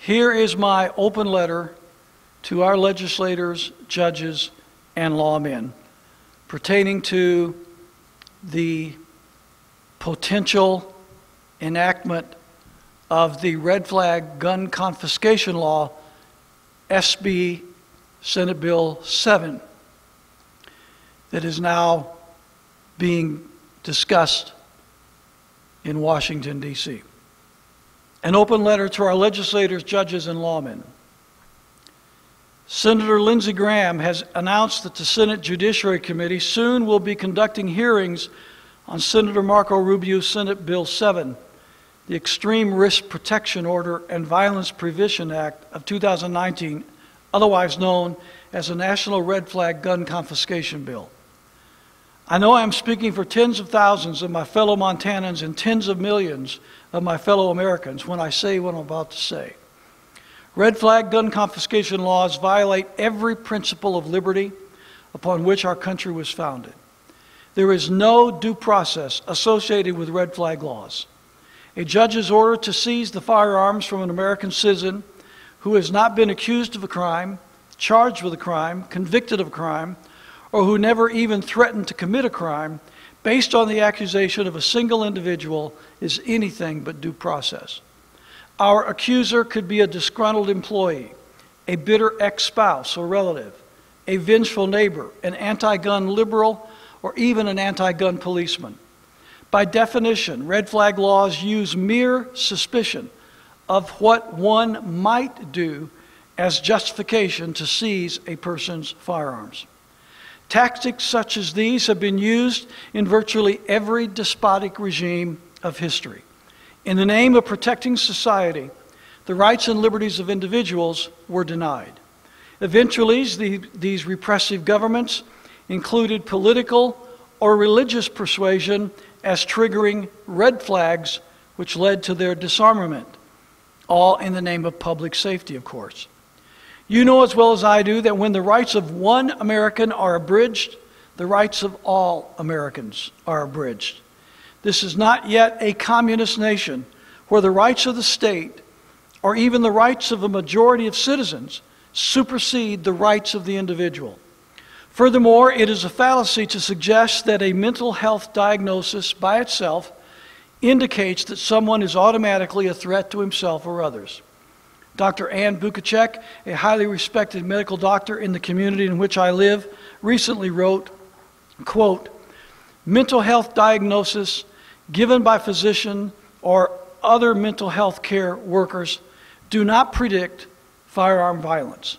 Here is my open letter to our legislators, judges, and lawmen pertaining to the potential enactment of the red flag gun confiscation law, SB Senate Bill 7, that is now being discussed in Washington, D.C. An open letter to our legislators, judges, and lawmen. Senator Lindsey Graham has announced that the Senate Judiciary Committee soon will be conducting hearings on Senator Marco Rubio's Senate Bill 7, the Extreme Risk Protection Order and Violence Prevention Act of 2019, otherwise known as the National Red Flag Gun Confiscation Bill. I know I am speaking for tens of thousands of my fellow Montanans and tens of millions of my fellow Americans when I say what I'm about to say. Red flag gun confiscation laws violate every principle of liberty upon which our country was founded. There is no due process associated with red flag laws. A judge's order to seize the firearms from an American citizen who has not been accused of a crime, charged with a crime, convicted of a crime, or who never even threatened to commit a crime, based on the accusation of a single individual, is anything but due process. Our accuser could be a disgruntled employee, a bitter ex-spouse or relative, a vengeful neighbor, an anti-gun liberal, or even an anti-gun policeman. By definition, red flag laws use mere suspicion of what one might do as justification to seize a person's firearms. Tactics such as these have been used in virtually every despotic regime of history. In the name of protecting society, the rights and liberties of individuals were denied. Eventually, these repressive governments included political or religious persuasion as triggering red flags, which led to their disarmament, all in the name of public safety, of course. You know as well as I do that when the rights of one American are abridged, the rights of all Americans are abridged. This is not yet a communist nation where the rights of the state, or even the rights of a majority of citizens, supersede the rights of the individual. Furthermore, it is a fallacy to suggest that a mental health diagnosis by itself indicates that someone is automatically a threat to himself or others. Dr. Ann Bukacek, a highly respected medical doctor in the community in which I live, recently wrote, quote, "Mental health diagnosis given by physician or other mental health care workers do not predict firearm violence.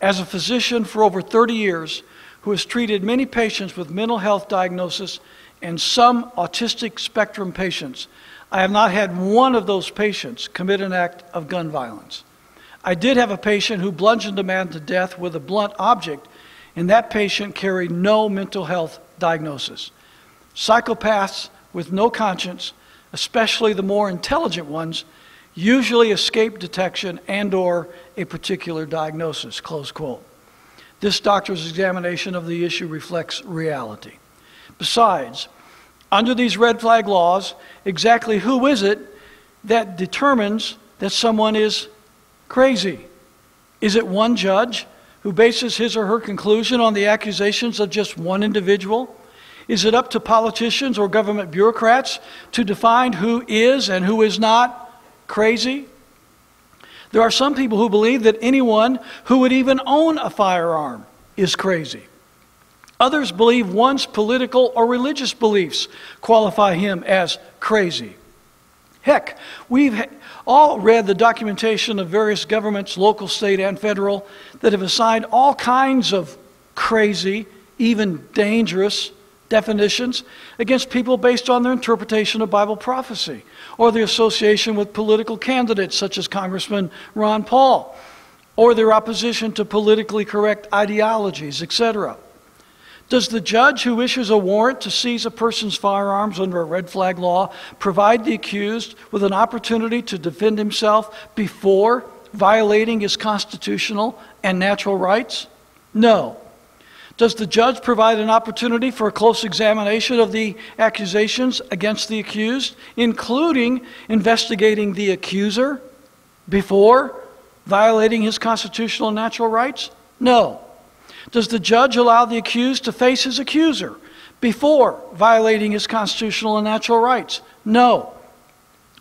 As a physician for over 30 years who has treated many patients with mental health diagnosis and some autistic spectrum patients, I have not had one of those patients commit an act of gun violence. I did have a patient who bludgeoned a man to death with a blunt object, and that patient carried no mental health diagnosis. Psychopaths with no conscience, especially the more intelligent ones, usually escape detection and/or a particular diagnosis," close quote. This doctor's examination of the issue reflects reality. Besides, under these red flag laws, exactly who is it that determines that someone is crazy? Is it one judge who bases his or her conclusion on the accusations of just one individual? Is it up to politicians or government bureaucrats to define who is and who is not crazy? There are some people who believe that anyone who would even own a firearm is crazy. Others believe one's political or religious beliefs qualify him as crazy. Heck, we've all read the documentation of various governments, local, state, and federal, that have assigned all kinds of crazy, even dangerous definitions against people based on their interpretation of Bible prophecy or their association with political candidates such as Congressman Ron Paul or their opposition to politically correct ideologies, etc. Does the judge who issues a warrant to seize a person's firearms under a red flag law provide the accused with an opportunity to defend himself before violating his constitutional and natural rights? No. Does the judge provide an opportunity for a close examination of the accusations against the accused, including investigating the accuser before violating his constitutional and natural rights? No. Does the judge allow the accused to face his accuser before violating his constitutional and natural rights? No.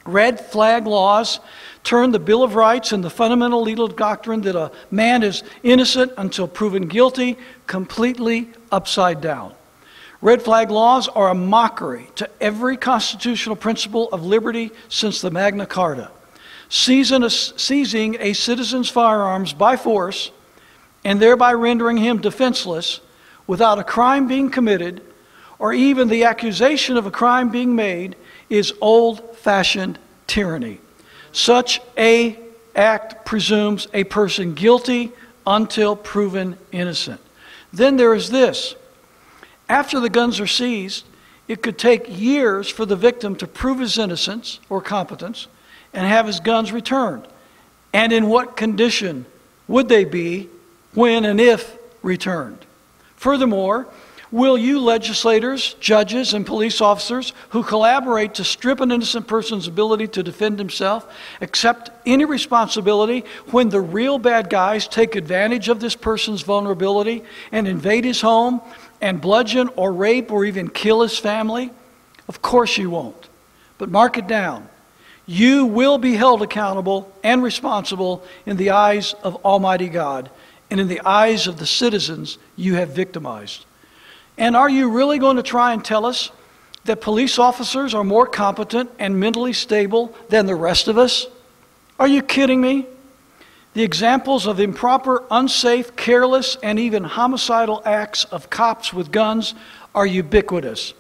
Red flag laws turn the Bill of Rights and the fundamental legal doctrine that a man is innocent until proven guilty completely upside down. Red flag laws are a mockery to every constitutional principle of liberty since the Magna Carta. Seizing a citizen's firearms by force and thereby rendering him defenseless without a crime being committed or even the accusation of a crime being made is old-fashioned tyranny. Such an act presumes a person guilty until proven innocent. Then there is this. After the guns are seized, it could take years for the victim to prove his innocence or competence and have his guns returned. And in what condition would they be when and if returned? Furthermore, will you legislators, judges, and police officers who collaborate to strip an innocent person's ability to defend himself accept any responsibility when the real bad guys take advantage of this person's vulnerability and invade his home and bludgeon or rape or even kill his family? Of course you won't. But mark it down. You will be held accountable and responsible in the eyes of Almighty God and in the eyes of the citizens you have victimized. And are you really going to try and tell us that police officers are more competent and mentally stable than the rest of us? Are you kidding me? The examples of improper, unsafe, careless, and even homicidal acts of cops with guns are ubiquitous.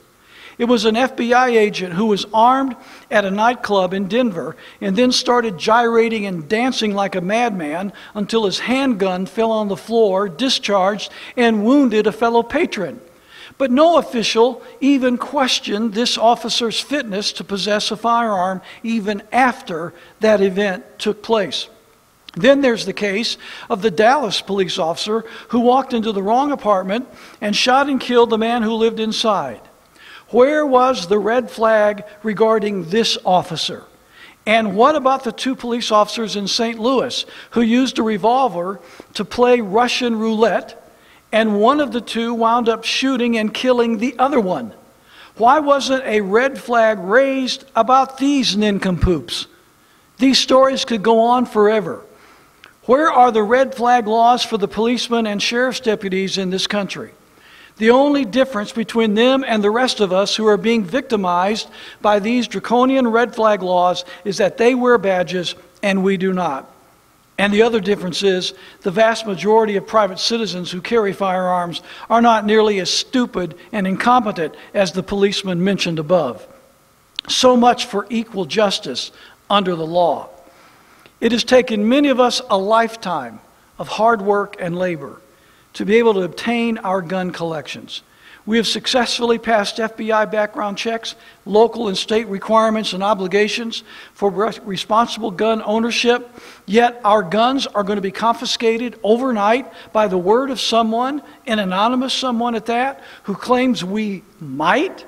It was an FBI agent who was armed at a nightclub in Denver and then started gyrating and dancing like a madman until his handgun fell on the floor, discharged, and wounded a fellow patron. But no official even questioned this officer's fitness to possess a firearm even after that event took place. Then there's the case of the Dallas police officer who walked into the wrong apartment and shot and killed the man who lived inside. Where was the red flag regarding this officer? And what about the two police officers in St. Louis who used a revolver to play Russian roulette, and one of the two wound up shooting and killing the other one? Why wasn't a red flag raised about these nincompoops? These stories could go on forever. Where are the red flag laws for the policemen and sheriff's deputies in this country? The only difference between them and the rest of us who are being victimized by these draconian red flag laws is that they wear badges and we do not. And the other difference is the vast majority of private citizens who carry firearms are not nearly as stupid and incompetent as the policemen mentioned above. So much for equal justice under the law. It has taken many of us a lifetime of hard work and labor to be able to obtain our gun collections. We have successfully passed FBI background checks, local and state requirements and obligations for responsible gun ownership, yet our guns are going to be confiscated overnight by the word of someone, an anonymous someone at that, who claims we might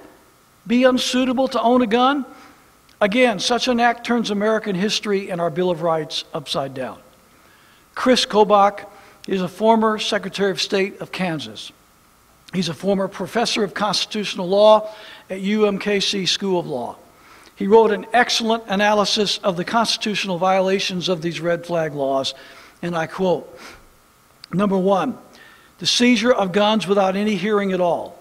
be unsuitable to own a gun. Again, such an act turns American history and our Bill of Rights upside down. Kris Kobach is a former Secretary of State of Kansas. He's a former professor of constitutional law at UMKC School of Law. He wrote an excellent analysis of the constitutional violations of these red flag laws, and I quote, number one, the seizure of guns without any hearing at all.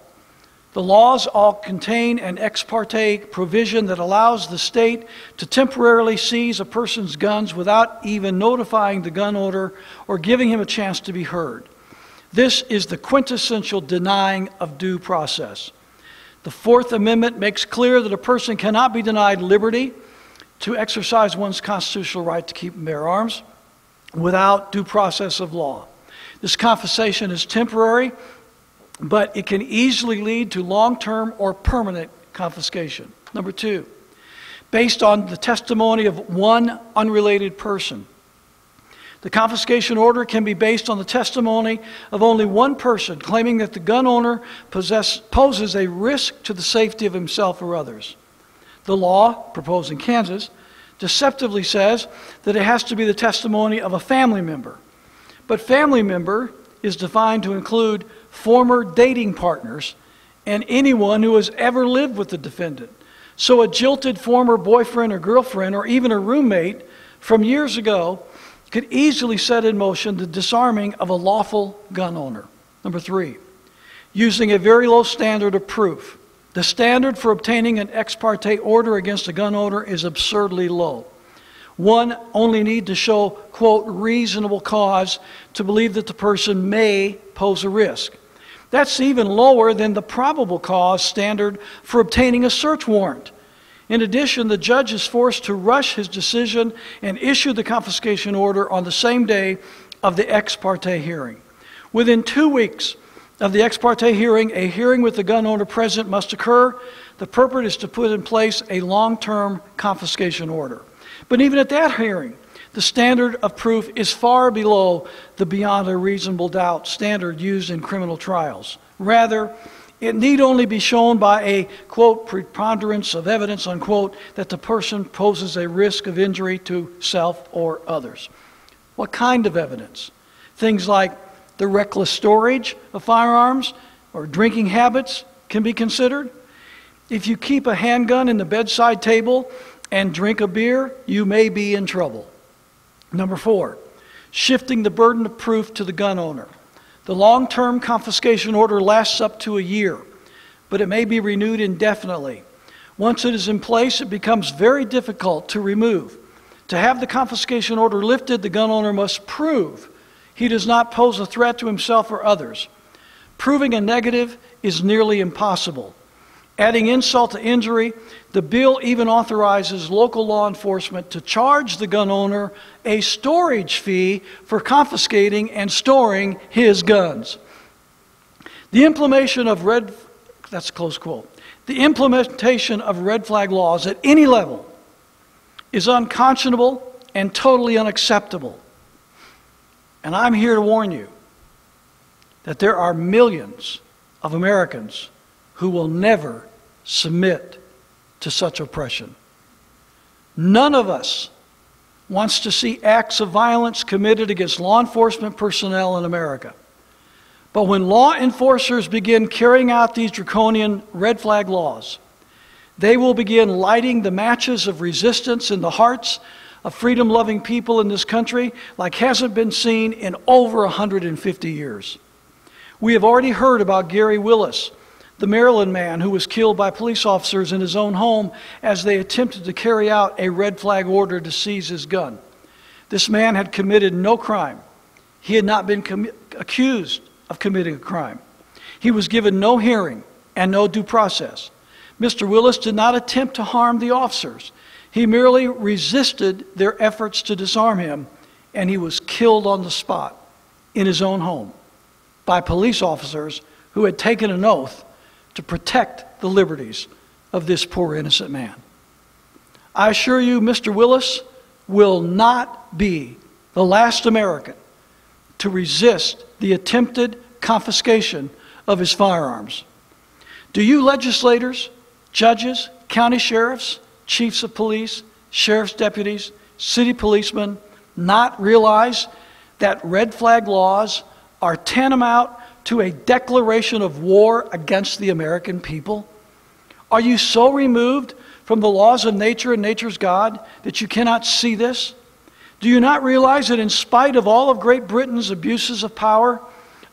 The laws all contain an ex parte provision that allows the state to temporarily seize a person's guns without even notifying the gun owner or giving him a chance to be heard. This is the quintessential denying of due process. The Fourth Amendment makes clear that a person cannot be denied liberty to exercise one's constitutional right to keep and bear arms without due process of law. This confiscation is temporary, but it can easily lead to long-term or permanent confiscation. Number two, based on the testimony of one unrelated person. The confiscation order can be based on the testimony of only one person claiming that the gun owner poses a risk to the safety of himself or others. The law, proposed in Kansas, deceptively says that it has to be the testimony of a family member. But family member is defined to include former dating partners and anyone who has ever lived with the defendant. So a jilted former boyfriend or girlfriend or even a roommate from years ago could easily set in motion the disarming of a lawful gun owner. Number 3, using a very low standard of proof. The standard for obtaining an ex parte order against a gun owner is absurdly low. One only need to show, quote, reasonable cause to believe that the person may pose a risk. That's even lower than the probable cause standard for obtaining a search warrant. In addition, the judge is forced to rush his decision and issue the confiscation order on the same day of the ex parte hearing. Within 2 weeks of the ex parte hearing, a hearing with the gun owner present must occur. The purpose is to put in place a long-term confiscation order. But even at that hearing, the standard of proof is far below the beyond a reasonable doubt standard used in criminal trials. Rather, it need only be shown by a, quote, preponderance of evidence, unquote, that the person poses a risk of injury to self or others. What kind of evidence? Things like the reckless storage of firearms or drinking habits can be considered. If you keep a handgun in the bedside table and drink a beer, you may be in trouble. Number 4, shifting the burden of proof to the gun owner. The long-term confiscation order lasts up to a year, but it may be renewed indefinitely. Once it is in place, it becomes very difficult to remove. To have the confiscation order lifted, the gun owner must prove he does not pose a threat to himself or others. Proving a negative is nearly impossible. Adding insult to injury, the bill even authorizes local law enforcement to charge the gun owner a storage fee for confiscating and storing his guns. The implementation of red flag laws at any level is unconscionable and totally unacceptable. And I'm here to warn you that there are millions of Americans who will never submit to such oppression. None of us wants to see acts of violence committed against law enforcement personnel in America. But when law enforcers begin carrying out these draconian red flag laws, they will begin lighting the matches of resistance in the hearts of freedom-loving people in this country like hasn't been seen in over 150 years. We have already heard about Gary Willis, the Maryland man who was killed by police officers in his own home as they attempted to carry out a red flag order to seize his gun. This man had committed no crime. He had not been accused of committing a crime. He was given no hearing and no due process. Mr. Willis did not attempt to harm the officers. He merely resisted their efforts to disarm him, and he was killed on the spot in his own home by police officers who had taken an oath to protect the liberties of this poor innocent man. I assure you, Mr. Willis will not be the last American to resist the attempted confiscation of his firearms. Do you legislators, judges, county sheriffs, chiefs of police, sheriff's deputies, city policemen not realize that red flag laws are tantamount to a declaration of war against the American people? Are you so removed from the laws of nature and nature's God that you cannot see this? Do you not realize that in spite of all of Great Britain's abuses of power,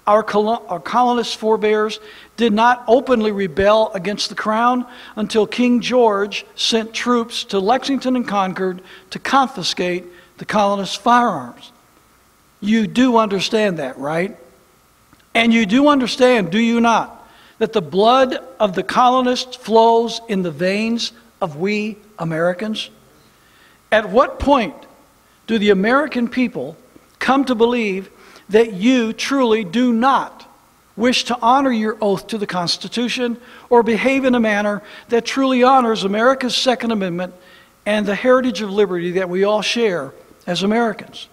our colonist forebears did not openly rebel against the crown until King George sent troops to Lexington and Concord to confiscate the colonists' firearms? You do understand that, right? And you do understand, do you not, that the blood of the colonists flows in the veins of we Americans? At what point do the American people come to believe that you truly do not wish to honor your oath to the Constitution or behave in a manner that truly honors America's Second Amendment and the heritage of liberty that we all share as Americans?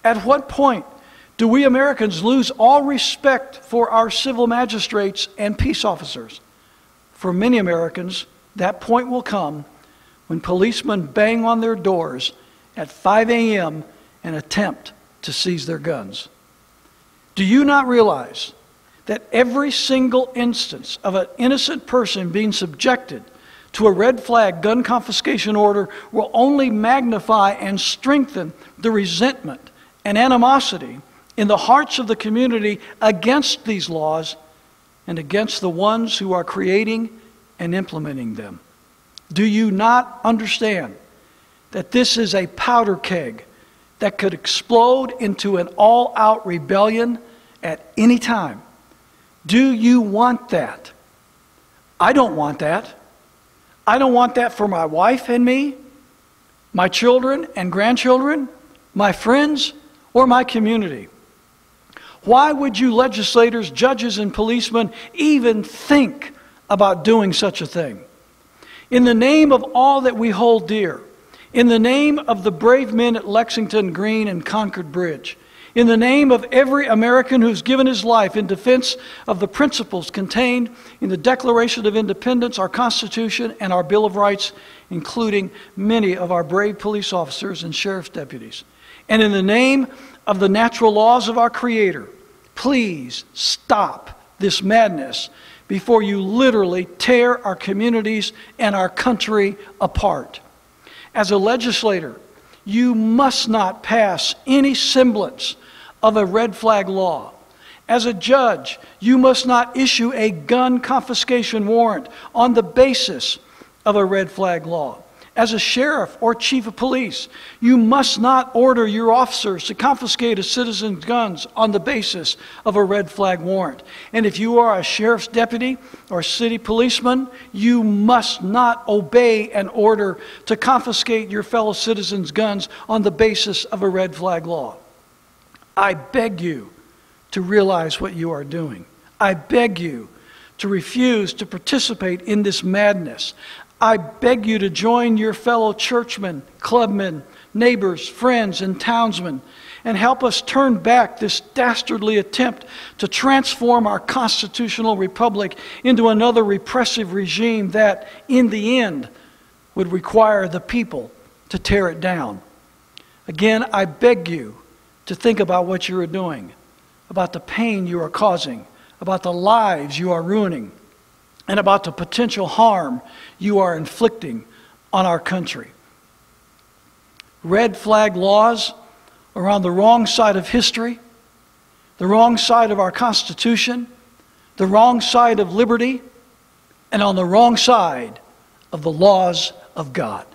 At what point do we Americans lose all respect for our civil magistrates and peace officers? For many Americans, that point will come when policemen bang on their doors at 5 a.m. and attempt to seize their guns? Do you not realize that every single instance of an innocent person being subjected to a red flag gun confiscation order will only magnify and strengthen the resentment and animosity in the hearts of the community against these laws and against the ones who are creating and implementing them? Do you not understand that this is a powder keg that could explode into an all-out rebellion at any time? Do you want that? I don't want that. I don't want that for my wife and me, my children and grandchildren, my friends, or my community. Why would you legislators, judges, and policemen even think about doing such a thing? In the name of all that we hold dear, in the name of the brave men at Lexington, Green, and Concord Bridge, in the name of every American who's given his life in defense of the principles contained in the Declaration of Independence, our Constitution, and our Bill of Rights, including many of our brave police officers and sheriff's deputies, and in the name of the natural laws of our Creator, please stop this madness before you literally tear our communities and our country apart. As a legislator, you must not pass any semblance of a red flag law. As a judge, you must not issue a gun confiscation warrant on the basis of a red flag law. As a sheriff or chief of police, you must not order your officers to confiscate a citizen's guns on the basis of a red flag warrant. And if you are a sheriff's deputy or city policeman, you must not obey an order to confiscate your fellow citizens' guns on the basis of a red flag law. I beg you to realize what you are doing. I beg you to refuse to participate in this madness. I beg you to join your fellow churchmen, clubmen, neighbors, friends, and townsmen and help us turn back this dastardly attempt to transform our constitutional republic into another repressive regime that, in the end, would require the people to tear it down. Again, I beg you to think about what you are doing, about the pain you are causing, about the lives you are ruining, and about the potential harm you are inflicting on our country. Red flag laws are on the wrong side of history, the wrong side of our Constitution, the wrong side of liberty, and on the wrong side of the laws of God.